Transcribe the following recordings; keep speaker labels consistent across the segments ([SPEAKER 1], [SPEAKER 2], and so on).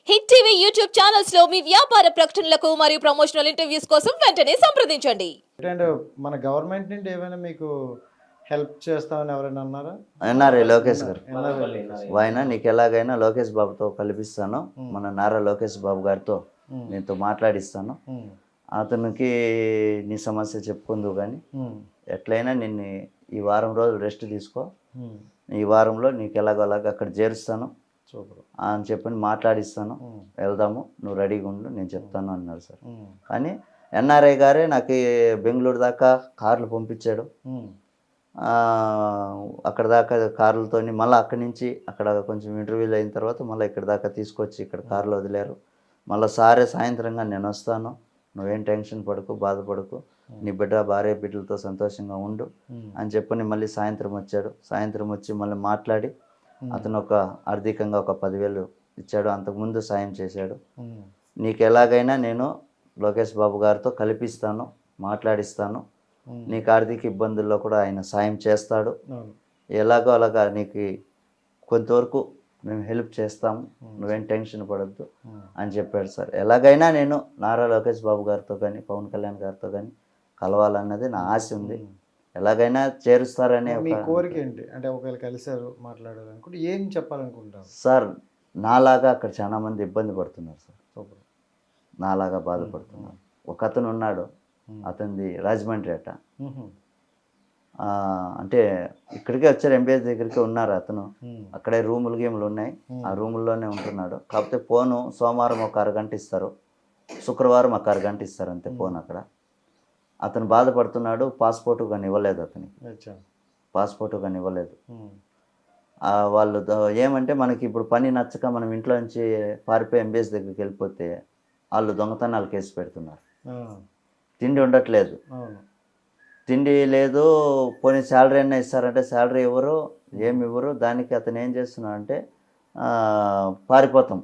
[SPEAKER 1] Hit TV YouTube channels లో మీ వ్యాపార ప్రకటనలకు మరియు ప్రమోషనల్ ఇంటర్వ్యూస్ కోసం వెంటనే సంప్రదించండి.
[SPEAKER 2] అంటే మన గవర్నమెంట్ నుండి ఏమైనా మీకు హెల్ప్ చేస్తామని ఎవరైనా అన్నారా?
[SPEAKER 3] ఎన్ఆర్ఐ లోకేష్ గారు
[SPEAKER 2] ఎన్ఆర్ఐ
[SPEAKER 3] ఆయన నీకు ఎలాగైనా లోకేష్ బాబుతో కల్పిస్తాను, మన నారా లోకేష్ బాబు గారితో నీతో మాట్లాడిస్తాను, అతనికి నీ సమస్య చెప్పుకుందు కానీ ఎట్లయినా నిన్ను ఈ వారం రోజులు రెస్ట్ తీసుకో, ఈ వారంలో నీకు ఎలాగోలాగా అక్కడ చేరుస్తాను
[SPEAKER 2] సూపర్
[SPEAKER 3] అని చెప్పి మాట్లాడిస్తాను, వెళ్దాము, నువ్వు రెడీగా ఉండు, నేను చెప్తాను అన్నాడు సార్. కానీ ఎన్ఆర్ఐ గారే నాకు బెంగళూరు దాకా కార్లు పంపించాడు. అక్కడ దాకా కార్లతోని మళ్ళీ అక్కడి నుంచి అక్కడ కొంచెం ఇంటర్వ్యూలు అయిన తర్వాత మళ్ళీ ఇక్కడ దాకా తీసుకొచ్చి ఇక్కడ కార్లో వదిలేరు. మళ్ళీ సారే సాయంత్రంగా నేను వస్తాను, నువ్వేం టెన్షన్ పడకు, బాధపడకు, నీ బిడ్డ భార్య బిడ్డలతో సంతోషంగా ఉండు అని చెప్పని మళ్ళీ సాయంత్రం వచ్చాడు. సాయంత్రం వచ్చి మళ్ళీ మాట్లాడి అతను ఒక ఆర్థికంగా ఒక 10,000 ఇచ్చాడు. అంతకుముందు సాయం చేశాడు. నీకు ఎలాగైనా నేను లోకేష్ బాబు గారితో కల్పిస్తాను, మాట్లాడిస్తాను, నీకు ఆర్థిక ఇబ్బందుల్లో కూడా ఆయన సాయం చేస్తాడు, ఎలాగో అలాగా నీకు కొంతవరకు మేము హెల్ప్ చేస్తాము, నువ్వేం టెన్షన్ పడద్దు అని చెప్పాడు సార్. ఎలాగైనా నేను నారా లోకేష్ బాబు గారితో కానీ పవన్ కళ్యాణ్ గారితో కానీ కలవాలన్నది నా ఆశ ఉంది. ఎలాగైనా చేరుస్తారనే
[SPEAKER 2] మీ కోరిక ఏంటి? అంటే ఒకవేళ కలిసారు మాట్లాడాలనుకుంటే ఏం చెప్పాలనుకుంటారు
[SPEAKER 3] సార్? నాలాగా అక్కడ చాలా మంది ఇబ్బంది పడుతున్నారు సార్, నాలాగా బాధపడుతున్నారు. ఒక అతను ఉన్నాడు, అతనిది రాజమండ్రి అట, అంటే ఇక్కడికే వచ్చారు, ఎంబీఎస్ దగ్గరికి ఉన్నారు అతను. అక్కడే గేములు ఉన్నాయి, ఆ రూముల్లోనే ఉంటున్నాడు. కాకపోతే ఫోను సోమవారం ఒక 1 గంట ఇస్తారు, శుక్రవారం ఒక 1 గంట ఇస్తారు అంతే ఫోన్. అక్కడ అతను బాధపడుతున్నాడు. పాస్పోర్ట్ కానీ ఇవ్వలేదు, అతనికి పాస్పోర్ట్ కానీ ఇవ్వలేదు. వాళ్ళు ఏమంటే మనకి ఇప్పుడు పని నచ్చక మనం ఇంట్లో నుంచి పారిపోయి ఎంబీఎస్ దగ్గరికి వెళ్ళిపోతే వాళ్ళు దొంగతనాలు కేసు పెడుతున్నారు. తిండి ఉండట్లేదు, తిండి లేదు, పోనీ శాలరీ అయినా ఇస్తారంటే శాలరీ ఇవ్వరు, ఏమి ఇవ్వరు. దానికి అతను ఏం చేస్తున్నాడు అంటే పారిపోతాం,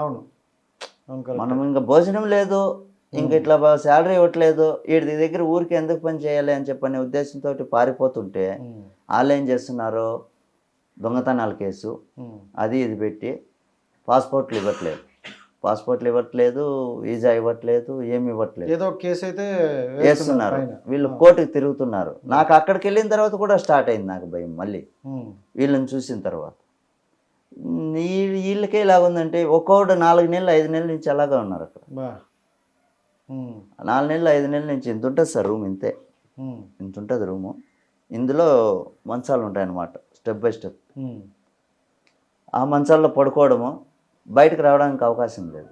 [SPEAKER 2] అవును
[SPEAKER 3] మనం ఇంకా భోజనం లేదు, ఇంక ఇట్లా శాలరీ ఇవ్వట్లేదు, వీడి దగ్గర ఊరికి ఎందుకు పని చేయాలి అని చెప్పనే ఉద్దేశంతో పారిపోతుంటే వాళ్ళు ఏం చేస్తున్నారు, దొంగతనాల కేసు అది ఇది పెట్టి పాస్పోర్ట్లు ఇవ్వట్లేదు, వీజా ఇవ్వట్లేదు, ఏమి ఇవ్వట్లేదు,
[SPEAKER 2] ఏదో కేసు అయితే
[SPEAKER 3] వేస్తున్నారు. వీళ్ళు కోర్టుకి తిరుగుతున్నారు. నాకు అక్కడికి వెళ్ళిన తర్వాత కూడా స్టార్ట్ అయింది నాకు భయం మళ్ళీ వీళ్ళని చూసిన తర్వాత. వీళ్ళకే ఇలాగుందంటే ఒక్కొక్కటి 4 నెలలు 5 నెలల నుంచి అలాగా ఉన్నారు అక్కడ. 4 నెలలు 5 నెలల నుంచి ఇంత ఉంటుంది సార్ రూమ్, ఇంత ఉంటుంది రూము. ఇందులో మంచాలు ఉంటాయన్నమాట, స్టెప్ బై స్టెప్. ఆ మంచాల్లో పడుకోవడము, బయటకు రావడానికి అవకాశం లేదు.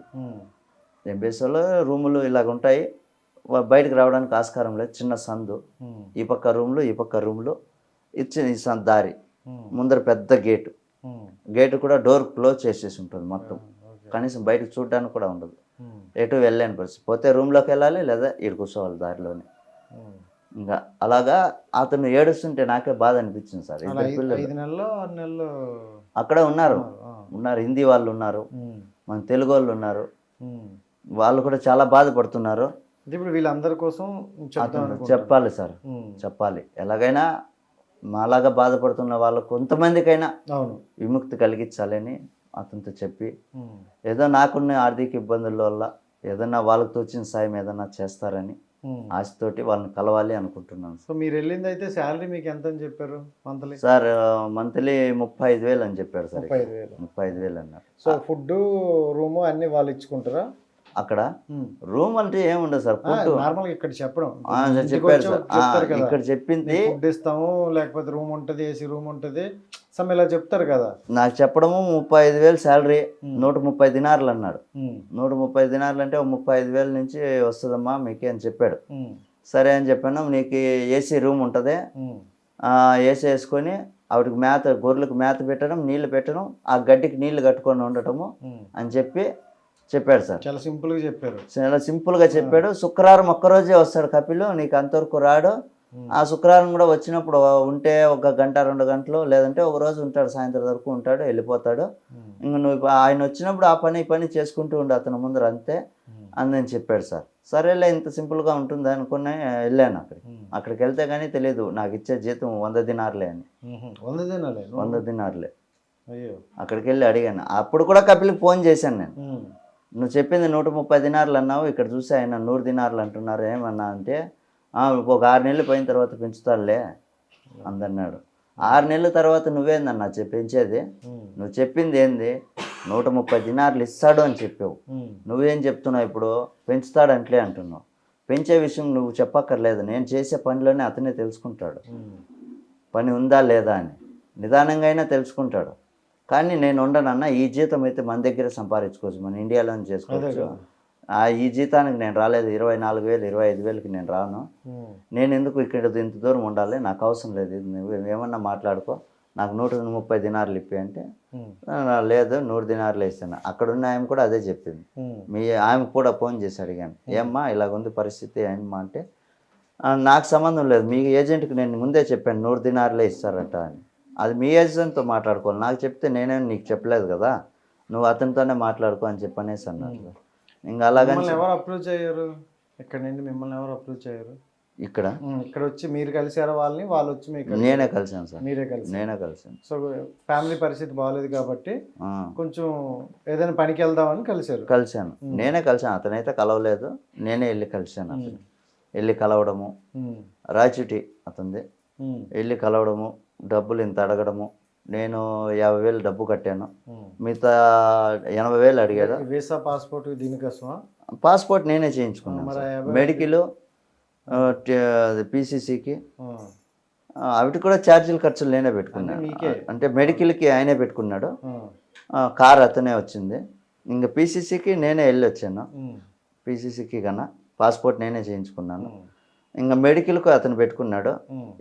[SPEAKER 3] ఎంబీఎస్లో రూములు ఇలాగ ఉంటాయి, బయటకు రావడానికి ఆస్కారం లేదు. చిన్న సందు, ఈ పక్క రూమ్లు ఈ పక్క రూమ్లు, ఇచ్చిన దారి ముందర పెద్ద గేటు కూడా డోర్ క్లోజ్ చేసేసి ఉంటుంది మొత్తం, కనీసం బయటకు చూడడానికి కూడా ఉండదు. ఎటు వెళ్ళలేని పరిస్థితి, పోతే రూమ్లోకి వెళ్ళాలి లేదా ఈడు కూర్చోవాలి దారిలోనే. ఇంకా అలాగా అతను ఏడుస్తుంటే నాకే బాధ అనిపించింది సార్.
[SPEAKER 2] 5 నెలలు 6 నెలలు
[SPEAKER 3] అక్కడే ఉన్నారు, హిందీ వాళ్ళు ఉన్నారు, మన తెలుగు వాళ్ళు ఉన్నారు, వాళ్ళు కూడా చాలా బాధపడుతున్నారు.
[SPEAKER 2] ఇప్పుడు వీళ్ళందరి కోసం
[SPEAKER 3] చెప్పాలి సార్, చెప్పాలి. ఎలాగైనా మాలాగా బాధపడుతున్న వాళ్ళకు కొంతమందికైనా విముక్తి కలిగించాలని అతనితో చెప్పి, ఏదో నాకున్న ఆర్థిక ఇబ్బందుల వల్ల ఏదన్నా వాళ్ళకి తోచిన సాయం ఏదన్నా చేస్తారని ఆశతోటి వాళ్ళని కలవాలి అనుకుంటున్నాను.
[SPEAKER 2] సో మీరు వెళ్ళింది అయితే శాలరీ మీకు ఎంత అని చెప్పారు మంత్లీ?
[SPEAKER 3] సార్ మంత్లీ 35,000 అని చెప్పారు సార్. 35,000 అన్నారు.
[SPEAKER 2] సో ఫుడ్ రూము అన్ని వాళ్ళు ఇచ్చుకుంటారా అక్కడ?
[SPEAKER 3] రూమ్ అంటే ఏముండదు సార్, ఫుడ్
[SPEAKER 2] నార్మల్గా ఇక్కడ చెప్పడం
[SPEAKER 3] చెప్పారు సార్. ఇక్కడ చెప్పింది
[SPEAKER 2] ఫుడ్ ఇస్తాము, లేకపోతే రూమ్ ఉంటుంది, ఏసీ రూమ్ ఉంటుంది, సమ్ ఇలా చెప్తారు కదా.
[SPEAKER 3] నాకు చెప్పడము 35,000 శాలరీ, 130 దినార్లు అన్నాడు. 130 దినార్లు అంటే 35,000 నుంచి వస్తుందమ్మా మీకే అని చెప్పాడు. సరే అని చెప్పాను. నీకు ఏసీ రూమ్ ఉంటుంది, ఏసీ వేసుకొని ఆవిడకి మేత, గొర్రెలకు మేత పెట్టడం, నీళ్లు పెట్టడం, ఆ గడ్డికి నీళ్లు కట్టుకొని ఉండటము అని చెప్పాడు సార్.
[SPEAKER 2] చాలా సింపుల్గా చెప్పారు,
[SPEAKER 3] చాలా సింపుల్గా చెప్పాడు. శుక్రవారం ఒక్కరోజే వస్తాడు కపిలు, నీకు అంతవరకు రాడు. ఆ శుక్రవారం కూడా వచ్చినప్పుడు ఉంటే 1 గంట 2 గంటలు, లేదంటే ఒక రోజు ఉంటాడు, సాయంత్రం వరకు ఉంటాడు, వెళ్ళిపోతాడు. ఇంక నువ్వు ఆయన వచ్చినప్పుడు ఆ పని చేసుకుంటూ ఉండు అతని ముందర, అంతే అని చెప్పాడు సార్. సరేలే ఇంత సింపుల్గా ఉంటుంది అనుకునే వెళ్ళాను. అక్కడికి వెళ్తే కానీ తెలియదు నాకు ఇచ్చే జీతం 100 దినార్లే అని.
[SPEAKER 2] 100 దినార్లే
[SPEAKER 3] అక్కడికి వెళ్ళి అడిగాను. అప్పుడు కూడా కపిల్కి ఫోన్ చేశాను నేను, నువ్వు చెప్పింది 130 దినార్లు అన్నావు, ఇక్కడ చూసి ఆయన 100 దినార్లు అంటున్నారు ఏమన్నా అంటే ఒక 6 నెలలు పోయిన తర్వాత పెంచుతాడులే అందన్నాడు. 6 నెలల తర్వాత నువ్వేందన్నా పెంచేది? నువ్వు చెప్పింది ఏంది? 130 దినార్లు ఇస్తాడు అని చెప్పావు. నువ్వేం చెప్తున్నావు ఇప్పుడు? పెంచుతాడంట్లే అంటున్నావు. పెంచే విషయం నువ్వు చెప్పక్కర్లేదు, నేను చేసే పనిలోనే అతనే తెలుసుకుంటాడు పని ఉందా లేదా అని. నిదానంగా అయినా తెలుసుకుంటాడు. కానీ నేను ఉండనన్నా, ఈ జీతం అయితే మన దగ్గర సంపాదించుకోవచ్చు, మన ఇండియాలోనే చేసుకోవచ్చు. ఈ జీతానికి నేను రాలేదు, 24,000 25,000కి నేను రాను. నేను ఎందుకు ఇక్కడ ఇంత దూరం ఉండాలి? నాకు అవసరం లేదు, నువ్వు ఏమన్నా మాట్లాడుకో, నాకు 130 దినార్లు ఇప్పి అంటే లేదు 100 దినార్లు ఇస్తాను. అక్కడ ఉన్న ఆమె కూడా అదే చెప్పింది. మీ ఆమెకు కూడా ఫోన్ చేసి అడిగాను, ఏమ్మా ఇలాగుంది పరిస్థితి ఏమమ్మా అంటే, నాకు సంబంధం లేదు, మీ ఏజెంట్కి నేను ముందే చెప్పాను 100 దినార్లే ఇస్తారట అని. అది మీ ఏజెంట్తో మాట్లాడుకోవాలి, నాకు చెప్తే నేనేం నీకు చెప్పలేదు కదా, నువ్వు అతనితోనే మాట్లాడుకో అని చెప్పనేసి అన్నట్లు. ఇంకా అలాగని
[SPEAKER 2] ఎవరు అప్రూవ్ చేయరు? ఇక్కడ నుండి మిమ్మల్ని ఎవరు అప్రూవ్ చేయరు?
[SPEAKER 3] ఇక్కడ
[SPEAKER 2] వచ్చి మీరు కలిసారా వాళ్ళని? వాళ్ళు వచ్చి మీకు?
[SPEAKER 3] నేనే కలిసాను సార్.
[SPEAKER 2] మీరే కలిసి?
[SPEAKER 3] నేనే కలిసాను.
[SPEAKER 2] సో ఫ్యామిలీ పరిస్థితి బాగాలేదు కాబట్టి కొంచెం ఏదైనా పనికి వెళ్దామని కలిసాను.
[SPEAKER 3] నేనే కలిసాను, అతనైతే కలవలేదు, నేనే వెళ్ళి కలిసాను. అతను వెళ్ళి కలవడము, రాచిటి అతనిది, వెళ్ళి కలవడము, డబ్బులు ఇంత అడగడము. నేను 50,000 డబ్బు కట్టాను, మిగతా 80,000 అడిగాడు.
[SPEAKER 2] Visa passport దీనికోసమా?
[SPEAKER 3] పాస్పోర్ట్ నేనే చేయించుకున్నాను, మెడికల్ పీసీసీకి అవిటి కూడా ఛార్జీలు ఖర్చులు నేనే పెట్టుకున్నాను. అంటే మెడికల్కి ఆయనే పెట్టుకున్నాడు, కార్ అతనే వచ్చింది. ఇంకా పీసీసీకి నేనే వెళ్ళి వచ్చాను. పీసీసీకి కన్నా పాస్పోర్ట్ నేనే చేయించుకున్నాను. ఇంకా మెడికల్కు అతను పెట్టుకున్నాడు.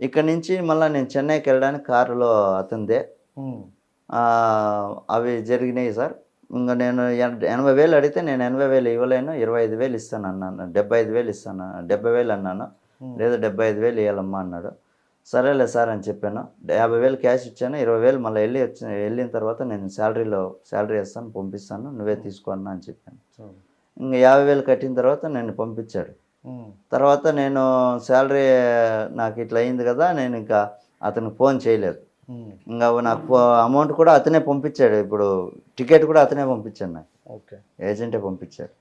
[SPEAKER 3] ఇక్కడ నుంచి మళ్ళీ నేను చెన్నైకి వెళ్ళడానికి కారులో అతనిదే. అవి జరిగినాయి సార్. ఇంకా నేను 80,000 అడిగితే నేను 80,000 ఇవ్వలేను, 25,000 ఇస్తాను అన్నాను, 75,000 ఇస్తాను, 70,000 అన్నాను. లేదా 75,000 ఇవ్వాలమ్మా అన్నాడు. సరేలే సార్ అని చెప్పాను. 50,000 క్యాష్ ఇచ్చాను, 20,000 మళ్ళీ వెళ్ళిన తర్వాత నేను శాలరీ వేస్తాను, పంపిస్తాను, నువ్వే తీసుకోన్నా అని చెప్పాను. ఇంకా 50,000 కట్టిన తర్వాత నేను పంపించాడు. తర్వాత నేను శాలరీ నాకు ఇట్లా అయింది కదా, నేను ఇంకా అతనికి ఫోన్ చేయలేదు. ఇంకా నాకు అమౌంట్ కూడా అతనే పంపించాడు, ఇప్పుడు టికెట్ కూడా అతనే పంపించాడు, నాకు ఏజెంటే పంపించాడు.